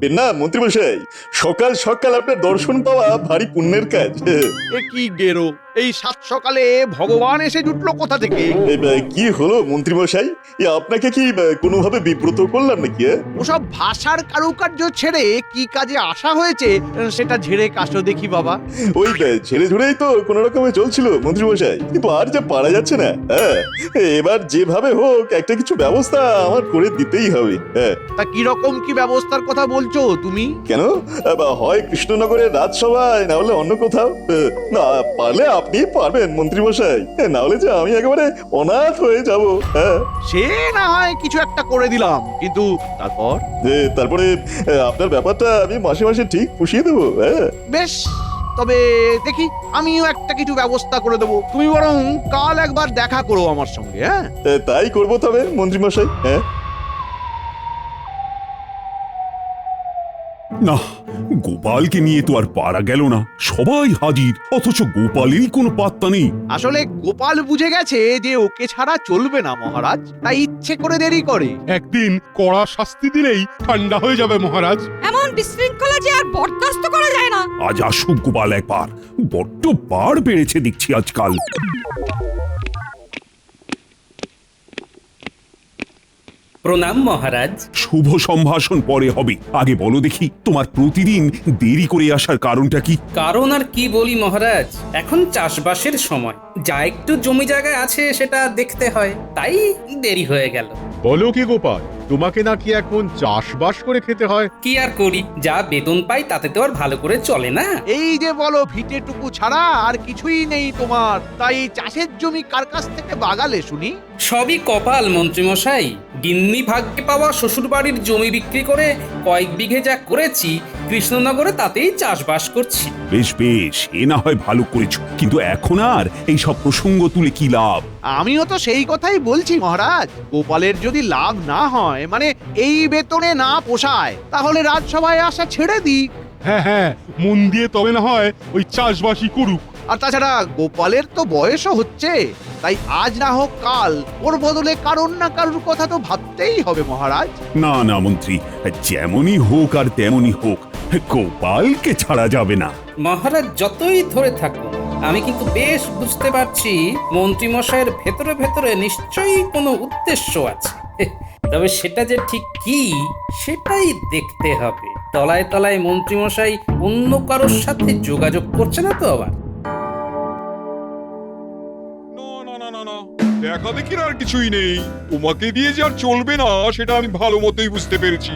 ভাববেন না মন্ত্রীমশাই, সকাল সকাল আপনার দর্শন পাওয়া ভারী পুণ্যের কাজ। এ কি গেরো, এই সাত সকালে ভগবান এসে জুটলো কোথা থেকে? কি হলো মন্ত্রীমশাই, আপনাকে কি কোনোভাবে বিব্রত করলাম নাকি? ওসব ভাষার কারুকার্য ছেড়ে কি কাজে আসা হয়েছে সেটা ঝেড়ে কাশো দেখি বাবা। ওই ঝেড়ে ঝুড়েই তো কোনো রকমে চলছিল মন্ত্রীমশাই, কিন্তু আর যা পারা যাচ্ছে না। এবার যেভাবে হোক একটা কিছু ব্যবস্থা আমার করে দিতেই হবে। তা কিরকম কি ব্যবস্থার কথা বলছো তুমি? কেন, হয় কৃষ্ণনগরের রাজসভায়, না হলে অন্য কোথাও। না পারলে আপনি পারবেন মন্ত্রীমশাই, না হলে যে আমি একেবারে অনাথ হয়ে যাব। সে না হয় কিছু একটা করে দিলাম, কিন্তু তারপরে আপনার ব্যাপারটা আমি মাসে মাসে ঠিক পুষিয়ে দেবো। বেশ, তবে দেখি আমিও একটা কিছু ব্যবস্থা করে দেবো। তুমি বরং কাল একবার দেখা করো আমার সঙ্গে। তাই করবো তবে মন্ত্রীমশাই। না, গোপালকে নিয়ে তো আর পারা গেল না। সবাই হাজির, অথচ গোপালেরই কোনো পাত্তা নেই। আসলে গোপাল বুঝে গেছে যে ওকে ছাড়া চলবে না মহারাজ, তাই ইচ্ছে করে দেরি করে। একদিন কড়া শাস্তি দিলেই ঠান্ডা হয়ে যাবে মহারাজ। এমন বিশৃঙ্খলা যে আর বরদাস্ত করা যায় না। আজ আসুক গোপাল একবার, বড্ড বার বেড়েছে দেখছি আজকাল। প্রণাম মহারাজ। শুভ সম্ভাষণ পরে হবে, আগে বলো দেখি তোমার প্রতিদিন দেরি করে আসার কারণটা কি? কারণ আর কি বলি মহারাজ, এখন চাষবাসের সময়, যা একটু জমি জায়গায় আছে সেটা দেখতে হয়, তাই দেরি হয়ে গেল। বলো কি গোপাল, তোমাকে নাকি এখন চাষবাস করে খেতে হয়? কি আর করি, যা বেতন পাই তাতে তো আর ভালো করে চলে না। এই যে বলো ভিটেটুকু ছাড়া আর কিছুই নেই তোমার, তাই চাষের জমি কার কাছ থেকে বাগালে শুনি? সবই কপাল মন্ত্রীমশাই। গিন্নি ভাগ্যে পাওয়া শ্বশুর বাড়ির জমি বিক্রি করে কয়েক বিঘে যা করেছি কৃষ্ণনগরে, তাতেই চাষবাস করছি। বেশ বেশ, এ না হয় ভালো করেছো, কিন্তু এখন আর এই সব প্রসঙ্গ তুলে কি লাভ? আমিও তো সেই কথাই বলছি মহারাজ। গোপালের যদি লাভ না হয়, মানে এই বেতনে না পোষায়, তাহলে রাজসভায় আসা ছেড়ে দিক। হ্যাঁ হ্যাঁ, মন দিয়ে তবে না হয় ওই চাষবাসই করুক। আর তাছাড়া গোপালের তো বয়সও হচ্ছে, তাই আজ না হোক কাল ওর বদলে কারোর না কারোর কথা তো ভাবতেই হবে মহারাজ। না না মন্ত্রী, যেমনই হোক আর তেমনই হোক, গোপালকে ছাড়া যাবে না। মহারাজ যতই ধরে থাকুন, আমি কিন্তু বেশ বুঝতে পারছি মন্ত্রীমশাইয়ের ভেতরে ভেতরে নিশ্চয়ই কোনো উদ্দেশ্য আছে। তবে সেটা যে ঠিক কি সেটাই দেখতে হবে। তলায় তলায় মন্ত্রীমশাই অন্য কারোর সাথে যোগাযোগ করছে না তো আবার? দেখা দেখির আর কিছুই নেই, তোমাকে দিয়ে যে আর চলবে না সেটা আমি ভালো মতোই বুঝতে পেরেছি।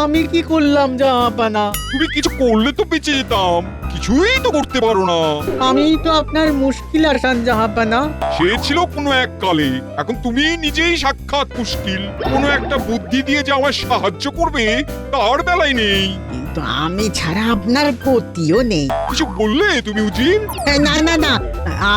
আমি কি করলাম জাহাপানা? তুমি কিছু করলে তো বেঁচে যেতাম, কিছুই তো করতে পারো না। আমিই তো আপনার মুশকিল আসান জাহাপানা। সে ছিল কোনো এক কালে, এখন তুমি নিজেই সাক্ষাৎ মুশকিল। কোনো একটা বুদ্ধি দিয়ে যে আমায় সাহায্য করবে তার বেলায় নেই। কিন্তু আমি ছাড়া আপনার গতিও নেই। কিছু বললে তুমি উজির? না না না,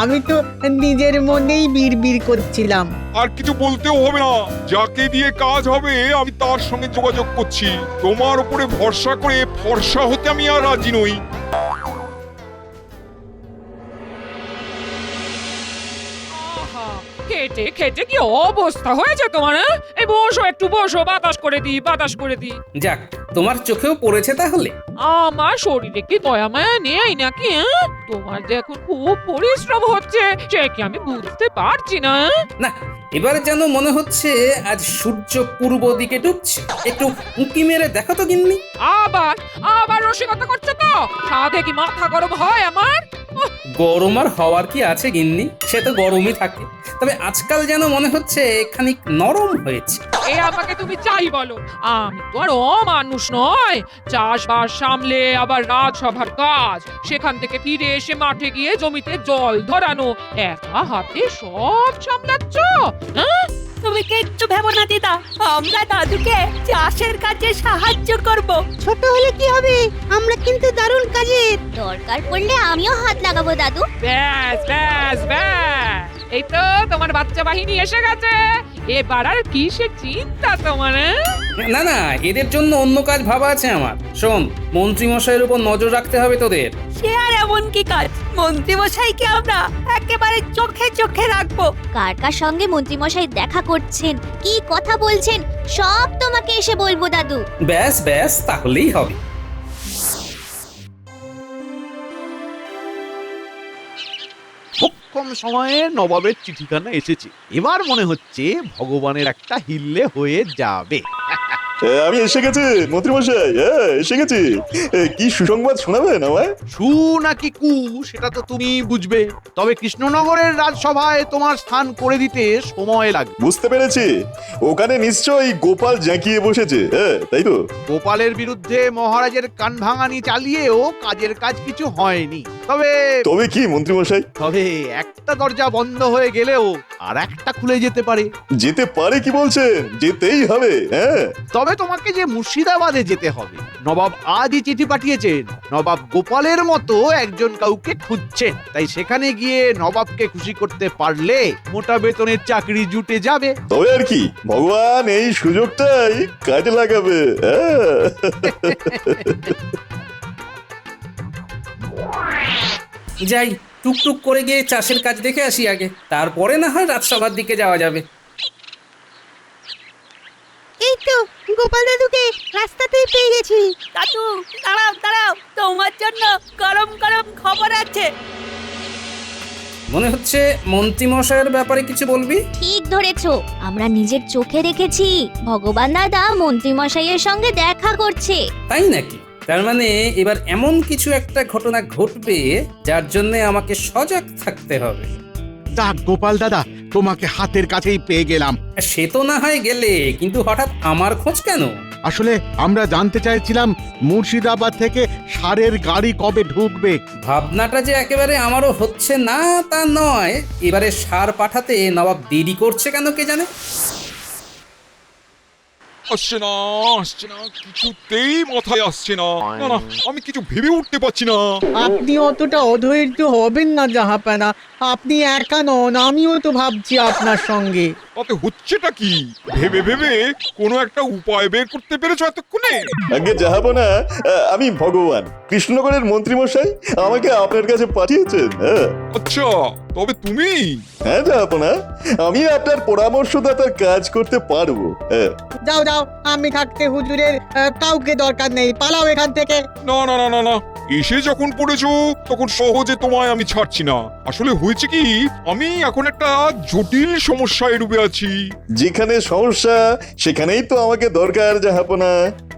আমি তো নিজের মনেই বিড়বিড় করছিলাম। আর কিছু বলতেও হবে না, যাকে দিয়ে কাজ হবে আমি তার সঙ্গে যোগাযোগ করছি। তোমার উপরে ভরসা করে ফর্সা হতে আমি আর রাজি নই। খেটে খেটে কি অবস্থা হয়েছে তোমার? এই বসো, একটু বসো, বাতাস করে দি, বাতাস করে দি। যাক, তোমার চোখেও পড়েছে তাহলে। আমার শরীরে কি দয়া মায়া নেই নাকি? তোমার যে এখন খুব পরিশ্রম হচ্ছে সে কি আমি বুঝতে পারছি না? না, এবারে যেন মনে হচ্ছে আজ সূর্য পূর্ব দিকে ডুবছে। একটু উঁকি মেরে দেখো তো গিন্নি। আবার আবার রসিকতা করছো তো? সাধে কি মাথা গরম হয় আমার? গরম আর হওয়ার কি আছে গিন্নি, সে তো গরমই থাকে। তবে আজকাল যেন মনে হচ্ছে খানিক নরম হয়েছে। এ আমাকে তুমি চাই বলো, আমি তো আর অমানুষ নয়। চাষবাস সামলে আবার রাজসভার কাজ, সেখান থেকে ফিরে এসে মাঠে গিয়ে জমিতে জল ধরানো, একা হাতে সব সামলাচ্ছ? হ্যাঁ, তুমি কিচ্ছু ভেবো না দিদা, আমরা দাদুকে চাষের কাজে সাহায্য করব। ছোট হলে কি হবে, আমরা কিন্তু দারুণ কাজের। দরকার পড়লে আমিও হাত লাগাবো দাদু। ব্যাস ব্যাস ব্যাস, এই তো তোমার বাচ্চা বাহিনী এসে গেছে। এবার আর কিসের চিন্তা তোমার? না না, এদের জন্য অন্য কাজ ভাবা আছে আমার। শোন, মন্ত্রী মশাইয়ের উপর নজর রাখতে হবে তোদের। সে আর এমন কি কাজ? মন্ত্রী মশাইকে আমরা একেবারে চোখে চোখে রাখবো। কার কার সঙ্গে মন্ত্রীমশাই দেখা করছেন, কি কথা বলছেন, সব তোমাকে এসে বলবো দাদু। ব্যাস ব্যাস, তাহলেই হবে। খুব কম সময়ে নবাবের চিঠিখানা এসেছে, এবার মনে হচ্ছে ভগবানের একটা হিল্লে হয়ে যাবে। আমি এসে গেছি মন্ত্রীমশাই, এসে গেছি। কি সুসংবাদ শোনাবেন আমায়? সু নাকি কু সেটা তো তুমি বুঝবে, তবে কৃষ্ণনগরের রাজসভায় তোমার স্থান করে দিতে সময় লাগবে। বুঝতে পেরেছি, ওখানে নিশ্চয়ই গোপাল জাঁকিয়ে বসেছে, তাই তো? গোপালের বিরুদ্ধে মহারাজের কান ভাঙানি চালিয়েও কাজের কাজ কিছু হয়নি। তবে তবে কি মন্ত্রীমশাই? তবে একটা দরজা বন্ধ হয়ে গেলেও আর একটা খুলে যেতে পারে। যেতে পারে কি বলছেন? যেতেই হবে। হ্যাঁ, তবে তোমাকে যে মুর্শিদাবাদে যেতে হবে। নবাব আজই চিঠি পাঠিয়েছেন, নবাব গোপালের মতো একজন কাউকে খুঁজছেন, তাই সেখানে গিয়ে নবাবকে খুশি করতে পারলে মোটা বেতনের চাকরি জুটে যাবে। তবে আর কি, ভগবান এই সুযোগটাই কাজে লাগাবে। যাই, টুকটুক করে গিয়ে চাষের কাজ দেখে আসি আগে, তারপরে না হয় রাজসভার দিকে যাওয়া যাবে। এই তো গোপাল দাদুকে রাস্তাতেই পেয়ে গেছি। দাদু দাঁড়াও দাঁড়াও, তোমার জন্য গরম গরম খবর আছে। মনে হচ্ছে মন্ত্রীমশাইয়ের ব্যাপারে কিছু বলবি। ঠিক ধরেছো, আমরা নিজের চোখে দেখেছি ভগবান দাদা মন্ত্রীমশাইয়ের সঙ্গে দেখা করছে। তাই নাকি? তার মানে এবার এমন কিছু একটা ঘটনা ঘটবে যার জন্য আমাকে সজাগ থাকতে হবে। যাক গোপাল দাদা, তোমাকে হাতের কাছেই পেয়ে গেলাম। সে তো না হয় গেলে, কিন্তু হঠাৎ আমার খোঁজ কেন? আসলে আমরা জানতে চাইছিলাম মুর্শিদাবাদ থেকে সারের গাড়ি কবে ঢুকবে। ভাবনাটা যে একেবারে আমারও হচ্ছে না তা নয়, এবারে সার পাঠাতে নবাব দেরি করছে কেন কে জানে। আসছে না, আসছে না, কিছুতেই মাথায় আসছে না। না না, আমি কিছু ভেবে উঠতে পারছি না। আপনি অতটা অধৈর্য হবেন না জাহাপানা, আপনি একা নন, আমিও তো ভাবছি আপনার সঙ্গে। তাতে হচ্ছেটা কি? ভেবে ভেবে কোনো একটা উপায় বের করতে পেরেছো এতক্ষণে? আগে যাবো না, আমি ভগবান, কৃষ্ণনগরের মন্ত্রীমশাই আমাকে আপনার কাছে পাঠিয়েছেন। আচ্ছা, তবে তুমি? হ্যাঁ যাবো না, আমি আপনার পরামর্শদাতার কাজ করতে পারবো। যাও যাও, আমি থাকতে হুজুরের কাউকে দরকার নেই, পালাও এখান থেকে। না না না না না, এসে যখন পড়েছো তখন সহজে তোমায় আমি ছাড়ছি না। আসলে হয়েছে কি, আমি এখন একটা জটিল সমস্যায় ডুবে আছি। যেখানে সমস্যা সেখানেই তো আমাকে দরকার জাহাপনা।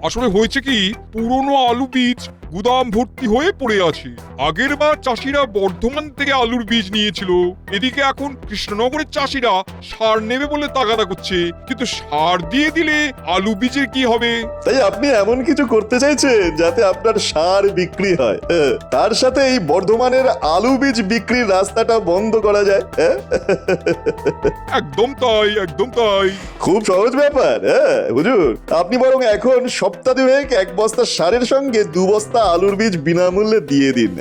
আসলে হয়েছে কি, পুরনো আলু বীজ গুদাম ভর্তি হয়ে পড়ে আছে। আগের বার চাষিরা বর্ধমান থেকে আলুর বীজ নিয়েছিল, এদিকে এখন কৃষ্ণনগরের চাষিরা সার নেবে বলে তাগাদা করছে, কিন্তু সার দিয়ে দিলে আলু বীজের কি হবে? তাই আপনি এমন কিছু করতে চাইছেন যাতে আপনার সার বিক্রি হয়, তার সাথে এই বর্ধমানের আলু বীজ বিক্রির রাস্তাটা বন্ধ করা যায়। একদম তাই, একদম তাই। খুব সহজ ব্যাপার। হুজুর, আপনি বরং এখন সপ্তাহ দুয়েক এক বস্তা সারের সঙ্গে 2 বস্তা আলুর বীজ বিনামূল্যে দিয়ে দিন।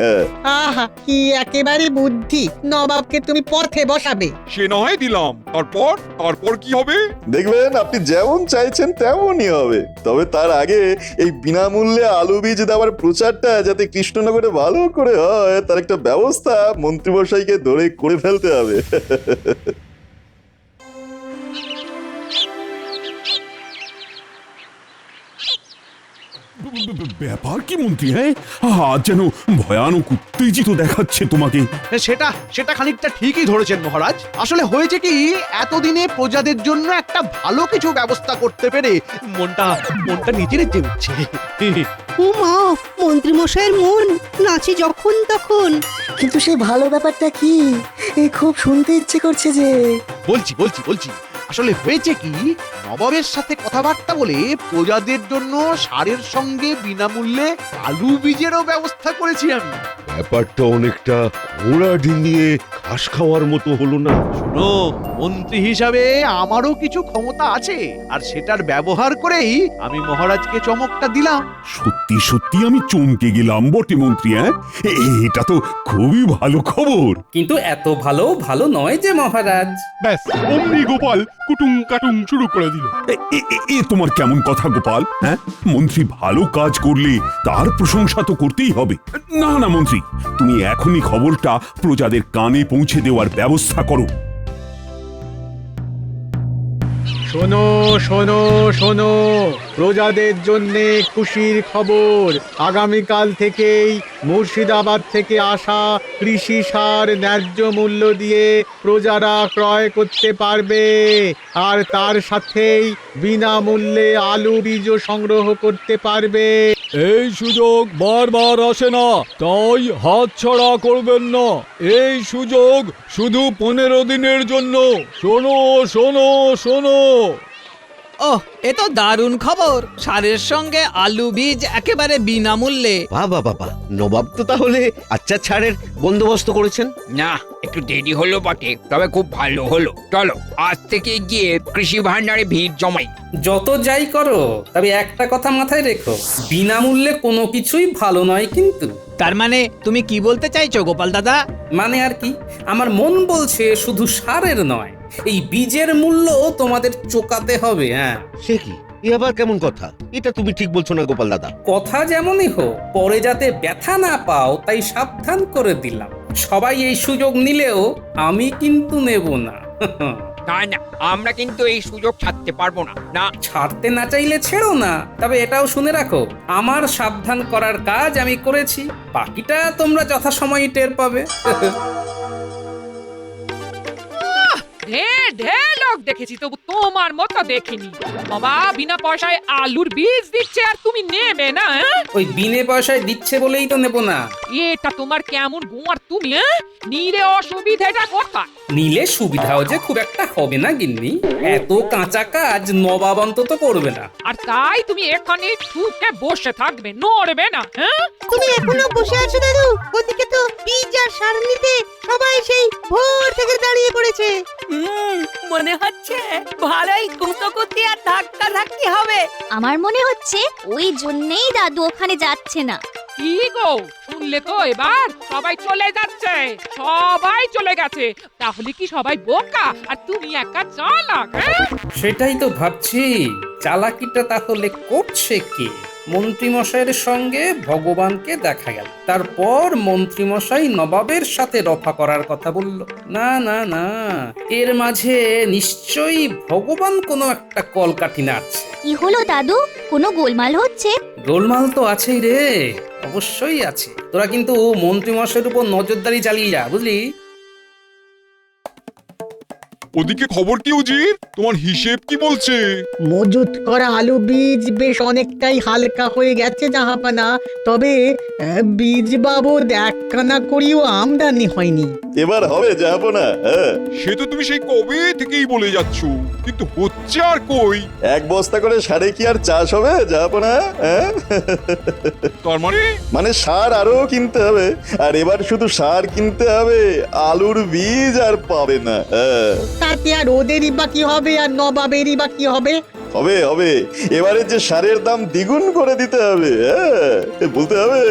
আহা, কি একেবারে বুদ্ধি, নবাবকে তুমি পথে বসাবে। সে না হয় দিলাম, তারপর কি হবে? দেখবেন আপনি যেমন চাইছেন তেমনই হবে। তবে তার আগে এই বিনামূল্যে আলু বীজ দেওয়ার প্রচারটা যাতে কৃষ্ণনগরে ভালো করে হয়, তার একটা ব্যবস্থা মন্ত্রীমশাইকে ধরে করে ফেলতে হবে। ব্যাপার কি মন্ত্রী? হ্যাঁ, আজ যেন ভয়ানক উত্তেজিত দেখাচ্ছে তোমাকে। সেটা সেটা খানিকটা ঠিকই ধরেছেন মহারাজ। আসলে হয়েছে কি, এতদিনে প্রজাদের জন্য একটা ভালো কিছু ব্যবস্থা করতে পেরে মনটা নিজে নিতে উঠছে। ও মা, মন্ত্রী মশাইয়ের মন নাচে যখন তখন। কিন্তু সেই ভালো ব্যাপারটা কি? খুব শুনতে ইচ্ছে করছে যে। বলছি আসলে হয়েছে কি, নবাবের সাথে কথাবার্তা বলে প্রজাদের জন্য সারের সঙ্গে বিনামূল্যে আলু বীজেরও ব্যবস্থা করেছি আমি। ব্যাপারটা অনেকটা ঘোড়া ডিঙিয়ে ঘাস খাওয়ার মতো হলো না। শোনো, মন্ত্রী হিসাবে আমারও কিছু ক্ষমতা আছে, আর সেটার ব্যবহার করেই আমি মহারাজকে চমকটা দিলাম। সত্যি সত্যি আমি চমকে গেলাম বটে মন্ত্রী। এটা তো খুবই ভালো খবর। কিন্তু এত ভালো ভালো নয় যে মহারাজ। ব্যাস অমনি গোপাল কুটুম কাটুম শুরু করে দিল। এ তোমার কেমন কথা গোপাল? মন্ত্রী ভালো কাজ করলে তার প্রশংসা তো করতেই হবে। না না মন্ত্রী, তুমি এখনই খবরটা প্রজাদের কানে পৌঁছে দেওয়ার ব্যবস্থা করো। শোনো শোনো শোনো, প্রজাদের জন্য খুশির খবর। আগামীকাল থেকেই মুর্শিদাবাদ থেকে আসা কৃষি সার ন্যায্য মূল্য দিয়ে প্রজারা ক্রয় করতে পারবে, আর তার সাথেই বিনামূল্যে আলু বীজও সংগ্রহ করতে পারবে। এই সুযোগ বারবার আসে না, তাই হাতছাড়া করবেন না। এই সুযোগ শুধু 15 দিনের জন্য। শোনো শোনো শোনো। ওহ, এ তো দারুণ খবর। সারের সঙ্গে আলু বীজ একেবারে বিনামূল্যে। বাবা বাবা, নবাব তো তাহলে আচ্ছা ছাড়ের বন্দোবস্ত করেছেন। না, একটু দেরি হলো বটে, তবে খুব ভালো হলো। চলো আজ থেকে গিয়ে কৃষি ভান্ডারে ভিড় জমাই। যত যাই করো, তবে একটা কথা মাথায় রেখো, বিনামূল্যে কোনো কিছুই ভালো নয় কিন্তু। তার মানে তুমি কি বলতে চাইছো গোপাল দাদা? মানে আর কি, আমার মন বলছে শুধু সারের নয়, এই বীজের মূল্য তোমাদের চোকাতে হবে। হ্যাঁ, সে কি, এ আবার কেমন কথা? এটা তুমি ঠিক বলছো না গোপাল দাদা। কথা যেমনই হোক, পরে যাতে ব্যথা না পাও তাই সাবধান করে দিলাম। সবাই এই সুযোগ নিলেও আমি কিন্তু নেব না। না না, আমরা কিন্তু এই সুযোগ ছাড়তে পারবো না। না, ছাড়তে না চাইলে ছেড়ো না, তবে এটাও শুনে রাখো, আমার সাবধান করার কাজ আমি করেছি, বাকিটা তোমরা যথাসময়ে টের পাবে। ঢের লোক দেখেছি, তবু তোমার মতো দেখিনি। বাবা বিনা পয়সায় আলুর বীজ দিচ্ছে আর তুমি নেবে না? ওই বিনে পয়সায় দিচ্ছে বলেই তো নেব না। এটা তোমার কেমন গোয়ার তুমি? নিলে অসুবিধাটা কোথায়? নিলে সুবিধাও যে খুব একটা হবে না গিন্নি, এত কাঁচা কাজ নবাব অন্তত করবে না। আর তাই তুমি এখানে ঠুকে বসে থাকবে, নড়বে না? তুমি এখনো বসে আছো দাদু? ওদিকে তো বীজ আর সার নিতে সবাই সেই ভোর থেকে দাঁড়িয়ে পড়েছে। মনে হচ্ছে ভালোই কুতকুতি আর ধাক্কা ধাক্কি হবে। আমার মনে হচ্ছে ওই জন্যেই দাদু ওখানে যাচ্ছে না। কি গো, শুনলে তো এবার? সবাই চলে যাচ্ছে, সবাই চলে গেছে। তাহলে কি সবাই বোকা আর তুমি একা চালাক? সেটাই তো ভাবছি, চালাকিটা তাহলে করছে কে? মন্ত্রীমশাইয়ের সঙ্গে ভগবানকে দেখা গেল, তারপর মন্ত্রীমশাই নবাবের সাথে রফা করার কথা বলল। না না না, এর মাঝে নিশ্চয়ই ভগবান কোনো একটা কলকাঠি নাড়ছে। কি হলো দাদু, কোনো গোলমাল হচ্ছে? গোলমাল তো আছেই রে, অবশ্যই আছে। তোরা কিন্তু মন্ত্রীমশাইয়ের উপর নজরদারি চালিয়ে যা, বুঝলি? ওদিকে খবর কি উজির? তোমার হিসেব কি বলছে? মজুত করা আলু বীজ বেশ অনেকটাই হালকা হয়ে গেছে জাহাপানা, তবে বীজ বাবদ একখানা করিও আমদানি হয়নি। এবার হবে যাবো না। সে তো তুমি সেই কবে থেকেই বলে যাচ্ছ, কিন্তু হচ্ছে আর কই? এক বস্তা করে সারে কি আর চাষ হবে যাবো না? তার মানে সার আরো কিনতে হবে, আর এবার শুধু সার কিনতে হবে, আলুর বীজ আর পাবে না। তাতে আর ওদেরই বা কি হবে, আর নবাবেরই বা কি হবে? হবে হবে, এবারে যে সারের দাম দ্বিগুণ করে দিতে হবে। বলতে হবে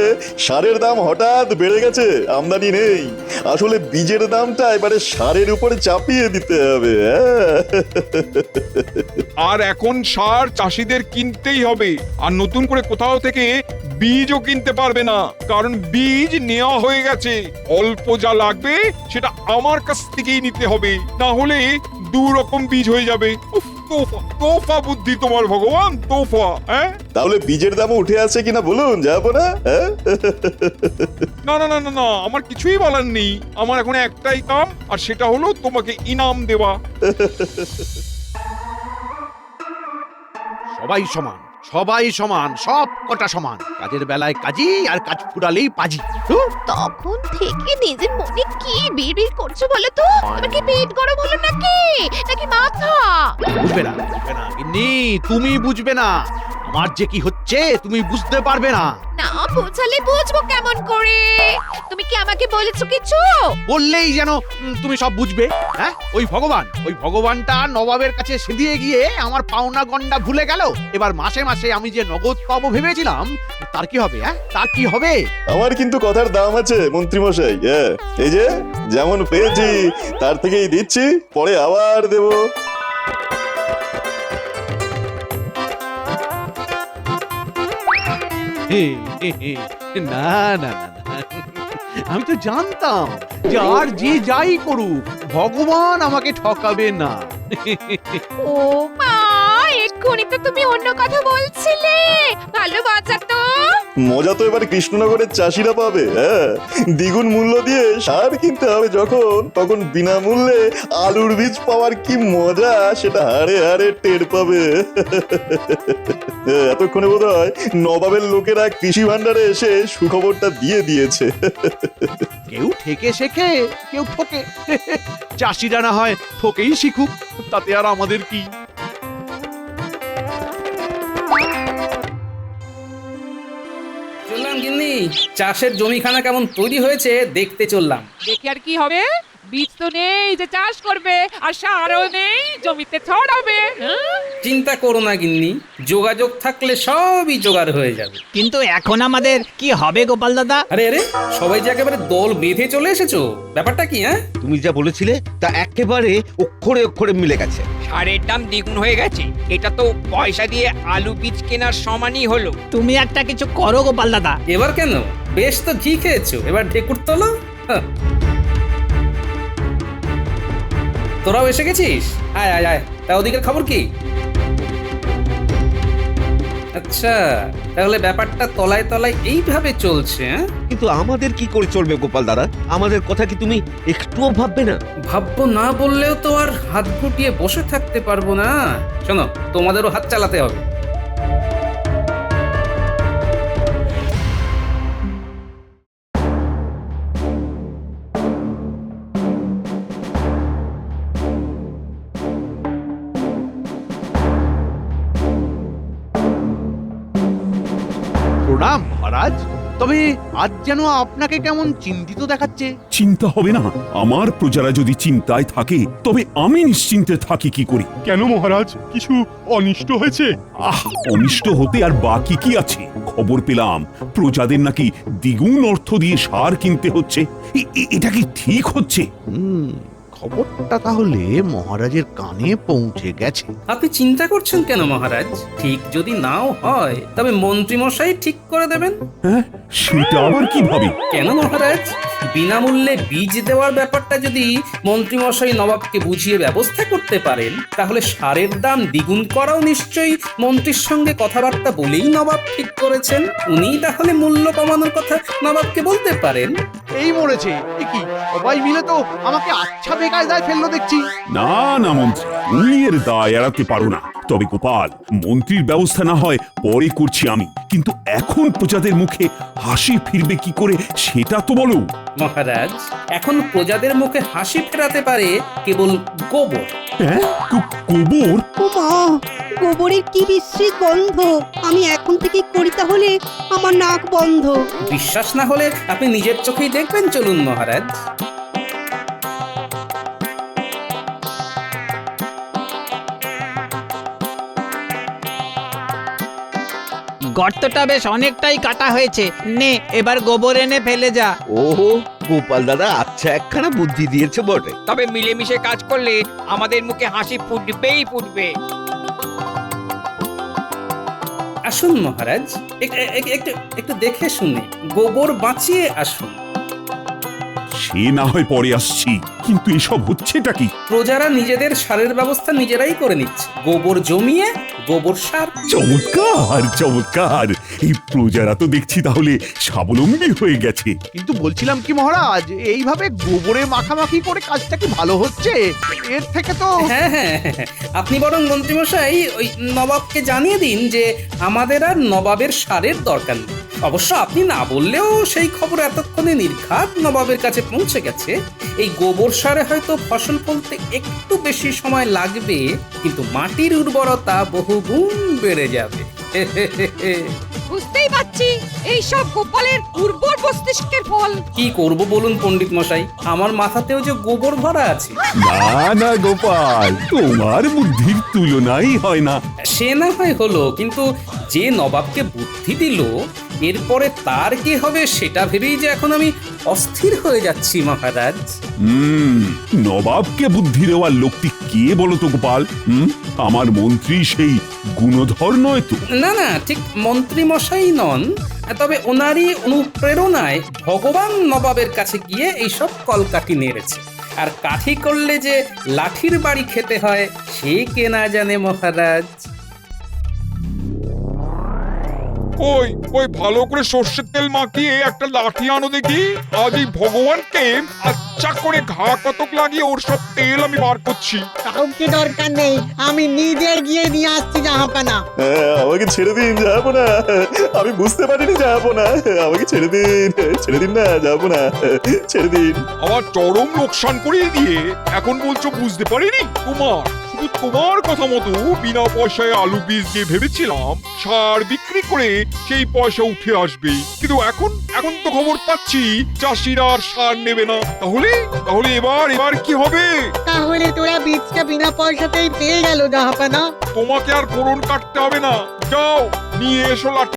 সারের দাম হঠাৎ বেড়ে গেছে, আমদানি নেই, আসলে বীজের দামটা এবারে সারের উপরে চাপিয়ে দিতে হবে। আর এখন সার চাষিদের কিনতেই হবে, আর নতুন করে কোথাও থেকে বীজও কিনতে পারবে না, কারণ বীজ নেওয়া হয়ে গেছে। অল্প যা লাগবে সেটা আমার কাছ থেকেই নিতে হবে, না হলে দু রকম বীজ হয়ে যাবে। তোফা তোফা বুদ্ধি তোমার ভগবান, তোফা। তাহলে বীজের দামও উঠে আছে কিনা বলুন যাবো না? না না না না না, আমার কিছুই বলার নেই। আমার এখন একটাই কাম, আর সেটা হলো তোমাকে ইনাম দেওয়া। সবাই সমান, সবাই সমান, সব কটা সমান। কাজের বেলায় কাজী, আর কাজ ফুরালেই পাজি। তখন থেকে নিজের মনে কি বিড়বিড় করছো বলো তো? তোমার কি পেট গরম হলো নাকি, নাকি মাথা? বুঝবে না, বুঝবে না গিন্নি, তুমি বুঝবে না। আমার যে কি হচ্ছে তুমি বুঝতে পারবে না। না বোঝালে বুঝবো কেমন করে? তুমি কি আমাকে বলেছো কিছু? বললেই যেন তুমি সব বুঝবে। হ্যাঁ, ওই ভগবানটা নবাবের কাছে সেদিয়ে গিয়ে আমার পাওনা গন্ডা ভুলে গেল। এবার মাসে মাসে আমি যে নগদ পাবো ভেবেছিলাম, তার কি হবে? হ্যাঁ, তার কি হবে? আমার কিন্তু কথার দাম আছে মন্ত্রীমশাই। হ্যাঁ, এই যে যেমন পেয়েছি তার থেকেই দিচ্ছি, পরে আবার দেব। না না না না, আমি তো জানতাম যে আর যে যাই করুক ভগবান আমাকে ঠকাবে না। ও মা, এক্ষুনি তো তুমি অন্য কথা বলছিলে। ভালো বাঁচা তো। মজা তো এবার কৃষ্ণনগরের চাষিরা পাবে। হ্যাঁ, দ্বিগুণ মূল্য দিয়ে সার কিনতে হবে যখন, তখন বিনামূল্যে আলুর বীজ পাওয়ার কি মজা সেটা হাড়ে হাড়ে টের পাবে। এতক্ষণে বোধ হয় নবাবের লোকেরা কৃষি ভান্ডারে এসে সুখবরটা দিয়ে দিয়েছে। কেউ ঠেকে শেখে, কেউ ঠকে। চাষিরা না হয় ঠকেই শিখুক, তাতে আর আমাদের কি? চললাম গিন্নি, চাষের জমিখানা কেমন তৈরি হয়েছে দেখতে চললাম। দেখে আর কি হবে? বীজ তো নেই যে চাষ করবে, আর সারও নেই জমিতে ছড়াবে। হ্যাঁ? চিন্তা করো না গিন্নি, যোগাযোগ থাকলে সবই জোগাড় হয়ে যাবে। কিন্তু এখন আমাদের কি হবে গোপাল দাদা? আরে আরে, সবাই যে একেবারে দল বেঁধে চলে এসেছো, ব্যাপারটা কি? হ্যাঁ, তুমি যা বলেছিলে তা একেবারে অক্ষরে অক্ষরে মিলে গেছে। সারের দাম দ্বিগুণ হয়ে গেছে। এটা তো পয়সা দিয়ে আলু বীজ কেনার সমানই হলো। তুমি একটা কিছু করো গোপাল দাদা। এবার কেন? বেশ তো ঘি খেয়েছো, এবার ঢেকুর তোলো। হ্যাঁ। তোরাও এসে গেছিস? আয় আয় আয়, তা ওদিকের খবর কি? আচ্ছা, তাহলে ব্যাপারটা তলায় তলায় এইভাবে চলছে। কিন্তু আমাদের কি করে চলবে গোপাল দাদা? আমাদের কথা কি তুমি একটুও ভাববে না? ভাববো না বললেও তো আর হাত গুটিয়ে বসে থাকতে পারবো না। শোনো, তোমাদেরও হাত চালাতে হবে। প্রণাম মহারাজ। তবে আজ যেন আপনাকে কেমন চিন্তিত দেখাচ্ছে। চিন্তা হবে না? আমার প্রজারা যদি চিন্তায় থাকে তবে আমি নিশ্চিন্তে থাকি কি করি? কেন মহারাজ, কিছু অনিষ্ট হয়েছে? অনিষ্ট হতে আর বাকি কি আছে? খবর পেলাম প্রজাদের নাকি দ্বিগুণ অর্থ দিয়ে সার কিনতে হচ্ছে। এটা কি ঠিক হচ্ছে? খবরটা তাহলে মহারাজের কানে পৌঁছে গেছে। আপনি চিন্তা করছেন কেন মহারাজ? ঠিক যদি নাও হয় তবে মন্ত্রীমশাই ঠিক করে দেবেন। হ্যাঁ, সেটা আবার কিভাবে? কেন মহারাজ? বিনামূল্যে বীজ দেওয়ার ব্যাপারটা যদি মন্ত্রীমশাই নবাবকে বুঝিয়ে ব্যবস্থা করতে পারেন, তাহলে সারের দাম দ্বিগুণ করাও নিশ্চয়ই মন্ত্রীর সঙ্গে কথাবার্তা বলেই নবাব ঠিক করেছেন। উনিই তাহলে মূল্য কমানোর কথা নবাবকে বলতে পারেন। এই মরেছে, এ কি সবাই মিলে তো আমাকে আচ্ছা বেকায়দায় ফেললো দেখছি। না না মন্ত্রী, তুমি এর দায় এড়াতে পারো না। তবে গোপাল, মন্ত্রীর ব্যবস্থা না হয় পরে করছি আমি, কিন্তু এখন প্রজাদের মুখে হাসি ফিরবে কি করে সেটা তো বলো। মহারাজ, এখন প্রজাদের মুখে হাসি ফেরাতে পারে কেবল গোবর। হ্যাঁ, গোবর? ও মা, গোবরের কি বিশ্রী গন্ধ! আমি এখন থেকে করি তাহলে আমার নাক বন্ধ। বিশ্বাস না হলে আপনি নিজের চোখেই দেখবেন, চলুন মহারাজ। গর্তটা বেশ অনেকটাই কাটা হয়েছে। নে, এবার গোবর এনে ফেলে যা। ওহো, গোপাল দাদা আচ্ছা একখানা বুদ্ধি দিয়েছে বটে। তবে মিলেমিশে কাজ করলে আমাদের মুখে হাসি ফুটবেই ফুটবে। আসুন মহারাজ, একটু দেখে শুনে গোবর বাঁচিয়ে আসুন। সে না হয় পরে আসছি, কিন্তু এসব হচ্ছেটা কি? প্রজারা নিজেদের সারের ব্যবস্থা নিজেরাই করে নিচ্ছে। গোবর জমিয়ে গোবর সার। চমৎকার চমৎকার! এই প্রজারা তো দেখছি তাহলে স্বাবলম্বী হয়ে গেছে। কিন্তু বলছিলাম কি মহারাজ, এইভাবে গোবরে মাখামাখি করে কাজটা কি ভালো হচ্ছে? এর থেকে তো হ্যাঁ হ্যাঁ, আপনি বরং মন্ত্রীমশাই ওই নবাবকে জানিয়ে দিন যে আমাদের আর নবাবের সারের দরকার নেই। অবশ্য আপনি না বললেও সেই খবর এতক্ষণে নির্ঘাত নবাবের কাছে পৌঁছে গেছে। এই গোবর সারে হয়তো ফসল ফলতে একটু বেশি সময় লাগবে, কিন্তু মাটির উর্বরতা বহুগুণ বেড়ে যাবে। বুঝতেই পারছি এই সব গোপালের উর্বর মস্তিষ্কের ফল। কি করব বলুন পণ্ডিত মশাই, আমার মাথাতেও যে গোবর ভরা আছে। না না গোপাল, তোমার বুদ্ধির তুলনাই হয় না। সে না হয় হলো, কিন্তু যে নবাবকে বুদ্ধি দিল এরপরে তার কি হবে সেটা ভেবেই যে এখন আমি অস্থির হয়ে যাচ্ছি মহারাজ। নবাবকে বুদ্ধি দেওয়ার লোকটি কে বলো তো গোপাল? আমার মন্ত্রী সেই গুণধর নয় তো? না না, ঠিক মন্ত্রী মশাই নন, তবে ওনারই অনুপ্রেরণায় ভগবান নবাবের কাছে গিয়ে এইসব কলকাঠি নেড়েছে। আর কাঠি করলে যে লাঠির বাড়ি খেতে হয় সে কে না জানে মহারাজ। ওই ওই ভালো করে সর্ষের তেল মাখিয়ে একটা লাঠি আনো দেখি। আজ এই ভগবানকে আচ্ছা করে ঘা কতক লাগিয়ে ওর সব তেল আমি বার করছি। কাউকে দরকার নেই, আমি নিজে গিয়ে নিয়ে আসছি জাহাপানা। আমাকে ছেড়ে দিন, যাবো না। আমি বুঝতে পারিনি, যাবো না। আমাকে ছেড়ে দিন, ছেড়ে দিন না, যাবো না, ছেড়ে দিন। আমার চরম লোকসান করিয়ে দিয়ে এখন বলছো বুঝতে পারিনি? শুধু তোমার কথা মতো বিনা পয়সায় আলু বীজ দিয়ে ভেবেছিলাম সার বিক্রি করে সেই পয়সা উঠে আসবে, কিন্তু এখন তো খবর পাচ্ছি চাষিরা আর সার নেবে না। তাহলে তাহলে এবার কি হবে? তাহলে তোরা বীজটা বিনা পয়সাতেই পেয়ে গেল জাহাপানা। তোমাকে আর ফোড়ন কাটতে হবে না, যাও নিয়ে এসো লাঠি।